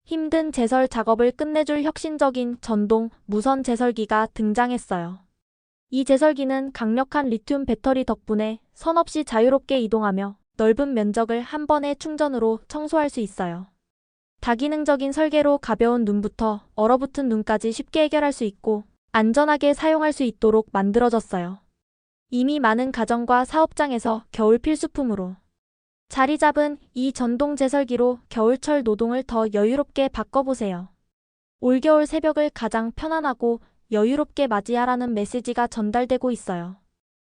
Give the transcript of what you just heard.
힘든 제설 작업을 끝내줄 혁신적인 전동 무선 제설기가 등장했어요. 이 제설기는 강력한 리튬 배터리 덕분에 선 없이 자유롭게 이동하며 넓은 면적을 한 번에 충전으로 청소할 수 있어요. 다기능적인 설계로 가벼운 눈부터 얼어붙은 눈까지 쉽게 해결할 수 있고 안전하게 사용할 수 있도록 만들어졌어요. 이미 많은 가정과 사업장에서 겨울 필수품으로 자리 잡은 이 전동 제설기로 겨울철 노동을 더 여유롭게 바꿔보세요. 올겨울 새벽을 가장 편안하고 여유롭게 맞이하라는 메시지가 전달되고 있어요.